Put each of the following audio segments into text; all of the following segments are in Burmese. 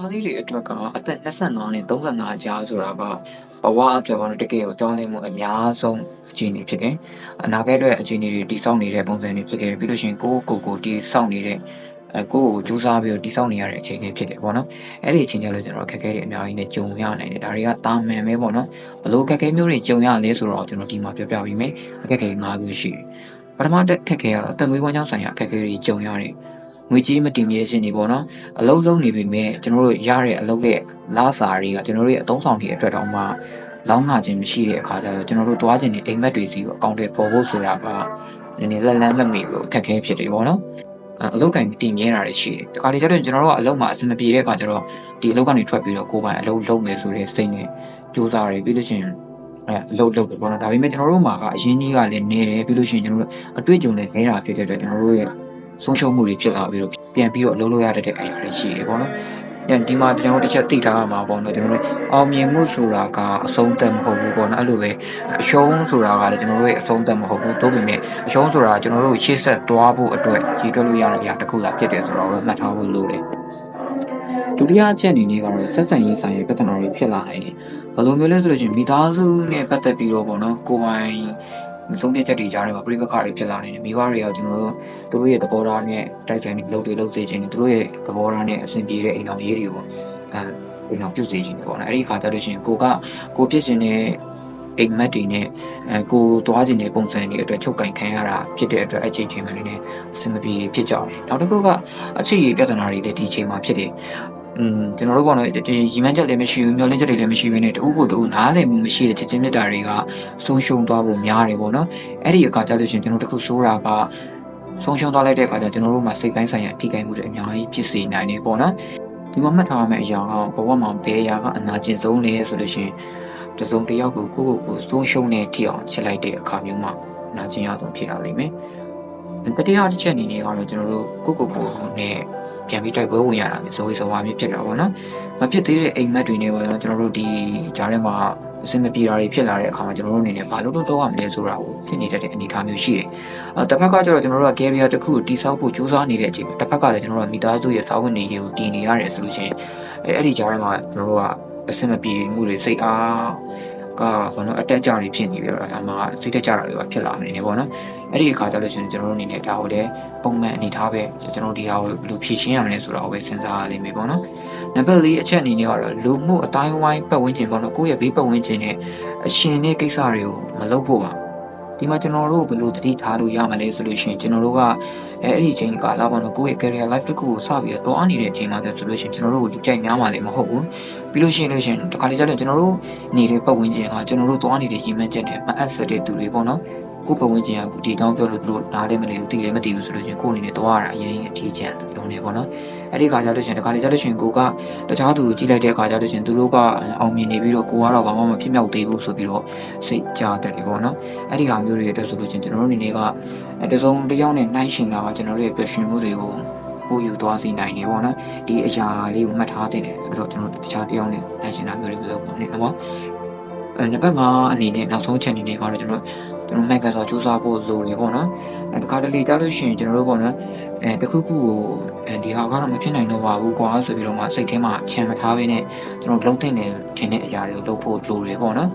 သားလေးတွေအတွက်ကအသက်25နဲ့35ကြားဆိုတာကဘဝအတွက်ပေါ့နော်တကယ်ကိုကြောင်းလဲမှုအများဆုံးအခြေအနေဖြစ်တယ်။အနာဂတ်အတွက်အခြေအနေတွေတည်ဆောက်နေတဲ့ပုံစံတွေဖြစ်တယ်ပြီးလို့ရှိရင်ကိုတည်ဆောက်နေတဲ့ကိုယ့်ကိုကြိုးစားပြီးတော့တည်ဆောက်နေရတဲ့အခြေအနေဖြစ်တယ်ပေါ့နော်။အဲ့ဒီအခြေအနေလို့ကျွန်တော်အခက်အခဲတွေအများကြီးနဲ့ကြုံရနိုင်တယ်ဒါတွေကတာမန်ပဲပေါ့နော်။ဘလို့အခက်အခဲမျိုးတွေကြုံရလဲဆိုတော့ကျွန်တော်ဒီမှာပြောပြပေးမယ်။အခက်အခဲ၅ခုရှိတယ်။ပထမတစ်အခက်အခဲကတော့အသက်မွေးဝမ်းကြောင်းဆိုင်ရာအခက်အခဲတွေကြုံရတယ်။ငွေကြေးမတည်မြဲခြင်းတွေပေါ့နော်အလုံးလုံးနေပြီမဲ့ကျွန်တော်တို့ရတဲ့အလုပ်ရဲ့လာစာတွေကကျွန်တော်တို့ရဲ့အသုံးဆောင်တွေအတွက်တော့မှလောင်းငါခြင်းမရှိတဲ့အခါကျတော့ကျွန်တော်တို့တွားခြင်းတွေအိမ်မက်တွေစီကိုအကောင့်တွေပေါ်ဖို့ဆိုတာကနည်းနည်းလက်လန်းမမီကိုအခက်အခဲဖြစ်တယ်ပေါ့နော်အလုပ်ကံတည်မြဲတာတွေရှိတယ်တခါလေကျတော့ကျွန်တော်တို့ကအလုပ်မှာအဆင်မပြေတဲ့အခါကျတော့ဒီအလုပ်ကနေထွက်ပြီးတော့ကိုယ်ပိုင်အလုပ်လုပ်မယ်ဆိုတဲ့စိတ်နဲ့ကြိုးစားရပြီးလို့ရှိရင်အလုပ်လုပ်တယ်ပေါ့နော်ဒါပေမဲ့ကျွန်တော်တို့မှာကအရင်းကြီးကလည်းနေတယ်ပြီးလို့ရှိရင်ကျွန်တော်တို့အတွေ့အကြုံနဲ့နေတာဖြစ်တဲ့အတွက်ကျွန်တော်တို့ရဲ့ဆုံးရှုံးမှုတွေဖြစ်လာပြီးတော့ပြန်ပြီးတော့အလုပ်လုပ်ရတဲ့အရာတွေရှိတယ်ပေါ့နော်။ဒီမှာကျွန်တော်တို့တစ်ချက်သိထားရမှာပေါ့နော်ကျွန်တော်တို့အောင်မြင်မှုဆိုတာကအဆုံးသတ်မဟုတ်ဘူးပေါ့နော်အဲ့လိုပဲအရှုံးဆိုတာကလည်းကျွန်တော်တို့ရဲ့အဆုံးသတ်မဟုတ်ဘူးတို့ပေမဲ့အရှုံးဆိုတာကျွန်တော်တို့ရှေ့ဆက်သွားဖို့အတွက်ရည်တွက်လို့ရတဲ့အရာတစ်ခုသာဖြစ်တယ်ဆိုတော့မှတ်ထားဖို့လိုတယ်။ဒုတိယအချက်အနေနဲ့ကတော့ဆက်ဆံရေးဆိုင်ရာပြဿနာတွေဖြစ်လာနိုင်တယ်။ဘယ်လိုမျိုးလဲဆိုလို့ရှိရင်မိသားစုနဲ့ပတ်သက်ပြီးတော့ပေါ့နော်ကိုယ်ပိုင်ဆုံးဖြတ်ချက်တွေကြားထဲမှာပြိပခါတွေဖြစ်လာနေတယ်မိဘတွေကကျွန်တော်တို့ရဲ့သဘောထားနဲ့တိုက်ဆိုင်တဲ့လုပ်တွေလုပ်စေခြင်းတွေတို့ရဲ့သဘောထားနဲ့အဆင်ပြေတဲ့အိမ်တော်ရေးတွေကိုအိမ်တော်ပြုစေခြင်းတွေပေါ့နော်အဲ့ဒီခါကျလို့ရှိရင်ကိုဖြစ်ရှင်တဲ့အိမ်မက်တွေနဲ့ကိုသွားခြင်းတဲ့ပုံစံတွေအတွက်ချုပ်ကင်ခံရတာဖြစ်တဲ့အတွက်အချိန်ချင်းမှလည်းအဆင်မပြေဖြစ်ကြတယ်နောက်တစ်ခုကအခြေရပြဿနာတွေလည်းဒီချိန်မှာဖြစ်တယ်ကျွန်တော်တို့ပေါ့နော်ရီမန်းချက်လည်းမရှိဘူးမျောလင်းချက်တွေလည်းမရှိဘဲနဲ့တူကိုတူနားလည်မှုမရှိတဲ့ချက်ချင်းမြတ်တာတွေကဆုံးရှုံးသွားဖို့များတယ်ပေါ့နော်အဲ့ဒီအခါကျလို့ရှိရင်ကျွန်တော်တို့တခုဆိုးတာကဆုံးရှုံးသွားလိုက်တဲ့အခါကျကျွန်တော်တို့မှာစိတ်ပိုင်းဆိုင်ရာထိခိုက်မှုတွေအများကြီးဖြစ်စေနိုင်တယ်ပေါ့နော်ဒီမှာမှတ်ထားရမယ့်အရာကဘဝမှာဘယ်အရာကအနာကျင်ဆုံးလဲဆိုလို့ရှိရင်တစုံတစ်ယောက်ကိုဆုံးရှုံးတဲ့ထိအောင်ချစ်လိုက်တဲ့အခါမျိုးမှာအနာကျင်ရဆုံးဖြစ်လာလိမ့်မယ်တတိယတစ်ချက်အနေနဲ့ကတော့ကျွန်တော်တို့ကိုနဲ့ပြန်ပြီးတိုက်ပွဲဝင်ရတာမျိုးဆိုဝါမျိုးဖြစ်တာပေါ့နော်မဖြစ်သေးတဲ့အိမ်မက်တွေနဲ့ပေါ့နော်ကျွန်တော်တို့ဒီကြားထဲမှာအဆင်မပြေတာတွေဖြစ်လာတဲ့အခါမှာကျွန်တော်တို့အနေနဲ့ဘာလို့တော့ရမလဲဆိုတာကိုသိနေတတ်တဲ့အနေအထားမျိုးရှိတယ်တစ်ဖက်ကကျတော့ကျွန်တော်တို့က career တစ်ခုကိုတည်ဆောက်ဖို့ကြိုးစားနေတဲ့အချိန်တစ်ဖက်ကလည်းကျွန်တော်တို့ကမိသားစုရဲ့စာဝန်နေရေးကိုတည်နေရတယ်ဆိုလို့ရှိရင်အဲ့ဒီကြားထဲမှာကျွန်တော်တို့ကအဆင်မပြေမှုတွေစိတ်အားကဘာလို့အတက်ကြတွေဖြစ်နေပြီးတော့ဒါမှစိတ်တက်ကြတာတွေပါဖြစ်လာနေတယ်ပေါ့နော်အဲ့ဒီအခါကျလို့ရှိရင်ကျွန်တော်တို့အနေနဲ့ဒါကိုလည်းပုံမှန်အနေထားပဲကျွန်တော်ဒီဟာကိုဘယ်လိုဖြေရှင်းရမလဲဆိုတာကိုပဲစဉ်းစားရလိမ့်မယ်ပေါ့နော်နံပါတ်4အချက်အနေနဲ့ကတော့လူမှုအတိုင်းဝိုင်းပတ်ဝန်းကျင်ပေါ့နော်ကိုယ့်ရဲ့ဘေးပတ်ဝန်းကျင်နဲ့အရှင်တဲ့ကိစ္စတွေကိုမလုပ်ဖို့ပါဒီမှာကျွန်တော်တို့ဘယ်လိုတတိထားလို့ရမလဲဆိုလို့ရှိရင်ကျွန်တော်တို့ကအဲ့ဒီအချိန်ကာလပေါ့နော်ကိုယ့်ရဲ့ career life တစ်ခုကိုစပြီးတော့အားနေတဲ့အချိန်မှာဆိုလို့ရှိရင်ကျွန်တော်တို့ကိုလူကြိုက်များမှလည်းမဟုတ်ဘူးပြီးလို့ရှိရင်တခါလေကျတော့ကျွန်တော်တို့နေတဲ့ပတ်ဝန်းကျင်ကကျွန်တော်တို့သွားနေတဲ့ရည်မှန်းချက်နဲ့မအပ်ဆက်တဲ့သူတွေပေါ့နော်ကိုပတ်ဝန်းကျင်ကဒီအကြောင်းပြောလို့သူတို့နားလည်းမလည်ဘူးသိလည်းမသိဘူးဆိုလို့ချင်းကိုအနေနဲ့သွားရတာအရင်အထီးကျန်လုံးနေပေါ့နော်အဲ့ဒီခါကျလို့ချင်းတခါလေကျလို့ချင်းကိုကတခြားသူကိုကြည့်လိုက်တဲ့အခါကျလို့ချင်းသူတို့ကအောင်မြင်နေပြီးတော့ကိုကတော့ဘာမှမဖြစ်မြောက်သေးဘူးဆိုပြီးတော့စိတ်ကြတယ်ပေါ့နော်အဲ့ဒီဟာမျိုးတွေအတွက်ဆိုလို့ချင်းကျွန်တော်တို့အနေနဲ့ကတစုံတစ်ယောက်နဲ့နှိုင်းရှင်တာကကျွန်တော်တို့ရဲ့ပျော်ရွှင်မှုတွေကိုပို့ယူသွားစေနိုင်နေပေါ့နော်ဒီအရာလေးကိုမှတ်ထားတင်တယ်အဲ့တော့ကျွန်တော်တို့တခြားတစ်ယောက်နဲ့နှိုင်းရှင်တာမျိုးတွေမလုပ်ပါနဲ့နော်နံပါတ်5အနေနဲ့နောက်ဆုံးချက်အနေနဲ့ကတော့ကျွန်တော်မိုက်ကဆိုစူးစမ်းဖို့လိုတယ်ပေါ့နော်တခါတလေကြားလို့ရှိရင်ကျွန်တော်တို့ပေါ့နော်တခုခုကိုဒီဟာကတော့မဖြစ်နိုင်တော့ပါဘူးကွာဆိုပြီးတော့မှစိတ်ထဲမှာချမ်းမထားဘဲနဲ့ကျွန်တော်လုံးသိနေထင်တဲ့အရာတွေကိုလုပ်ဖို့လိုတယ်ပေါ့နော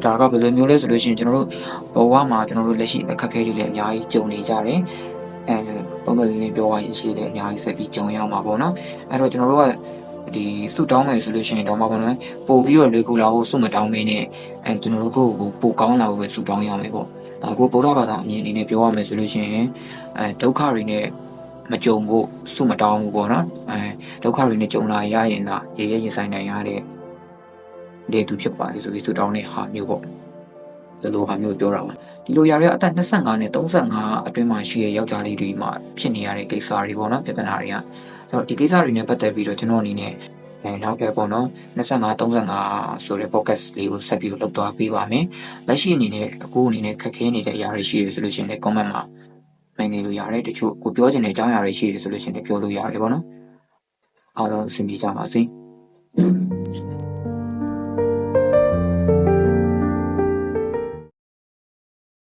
်ဒါကဘယ်လိုမျိုးလဲဆိုလို့ရှိရင်ကျွန်တော်တို့ဘဝမှာကျွန်တော်တို့လက်ရှိအခက်အခဲတွေလည်းအများကြီးကြုံနေကြတယ်ပုံမှန်လေးပြောရရင်ရှိတယ်အများကြီးဆက်ပြီးကြုံရမှာပေါ့နော်အဲ့တော့ကျွန်တော်တို့ကဒီစုတောင်းမယ်ဆိုလို့ရှိရင်တော့မှပေါ့နော်ပို့ပြီးတော့လေကူလာဖို့စုမတောင်းမင်းနဲ့ကျွန်တော်တို့ကိုပို့ကောင်းလာဖို့ပဲစုတောင်းရမယ်ပေါ့ဒါကိုဗုဒ္ဓဘာသာအမြင်အနေနဲ့ပြောရမယ်ဆိုလို့ရှိရင်ဒုက္ခတွေနဲ့မကြုံဖို့စုမတောင်းဘူးပေါ့နော်ဒုက္ခတွေနဲ့ကြုံလာရရင်သာရေရင်ဆိုင်နိုင်ရတဲ့လေသူဖြစ်ပါလေဆိုပြီးစုတောင်းတဲ့ဟာမျိုးပေါ့ဒီလိုဟာမျိုးပြောတာပါဒီလိုຢာတွေကအသက်25နဲ့35အတွင်းမှာရှိတဲ့ယောက်ျားလေးတွေမှာဖြစ်နေရတဲ့ကိစ္စတွေပေါ့နော်ပြဿနာတွေကဆိုတော့ဒီကိစ္စတွေနဲ့ပတ်သက်ပြီးတော့ကျွန်တော်အနေနဲ့နောက်ကြပေါ့နော်25 35ဆိုတဲ့ podcast လေးကိုဆက်ပြီးလုပ်သွားပေးပါမယ်လက်ရှိအနေနဲ့အခုအနေနဲ့ခက်ခဲနေတဲ့အရာတွေရှိတယ်ဆိုလို့ရှိရင်လည်း comment မှာမငယ်လို့ရတယ်တချို့ကိုပြောချင်တဲ့အကြောင်းအရာတွေရှိတယ်ဆိုလို့ရှိရင်လည်းပြောလို့ရတယ်ပေါ့နော်အားလုံးအဆင်ပြေကြပါစေ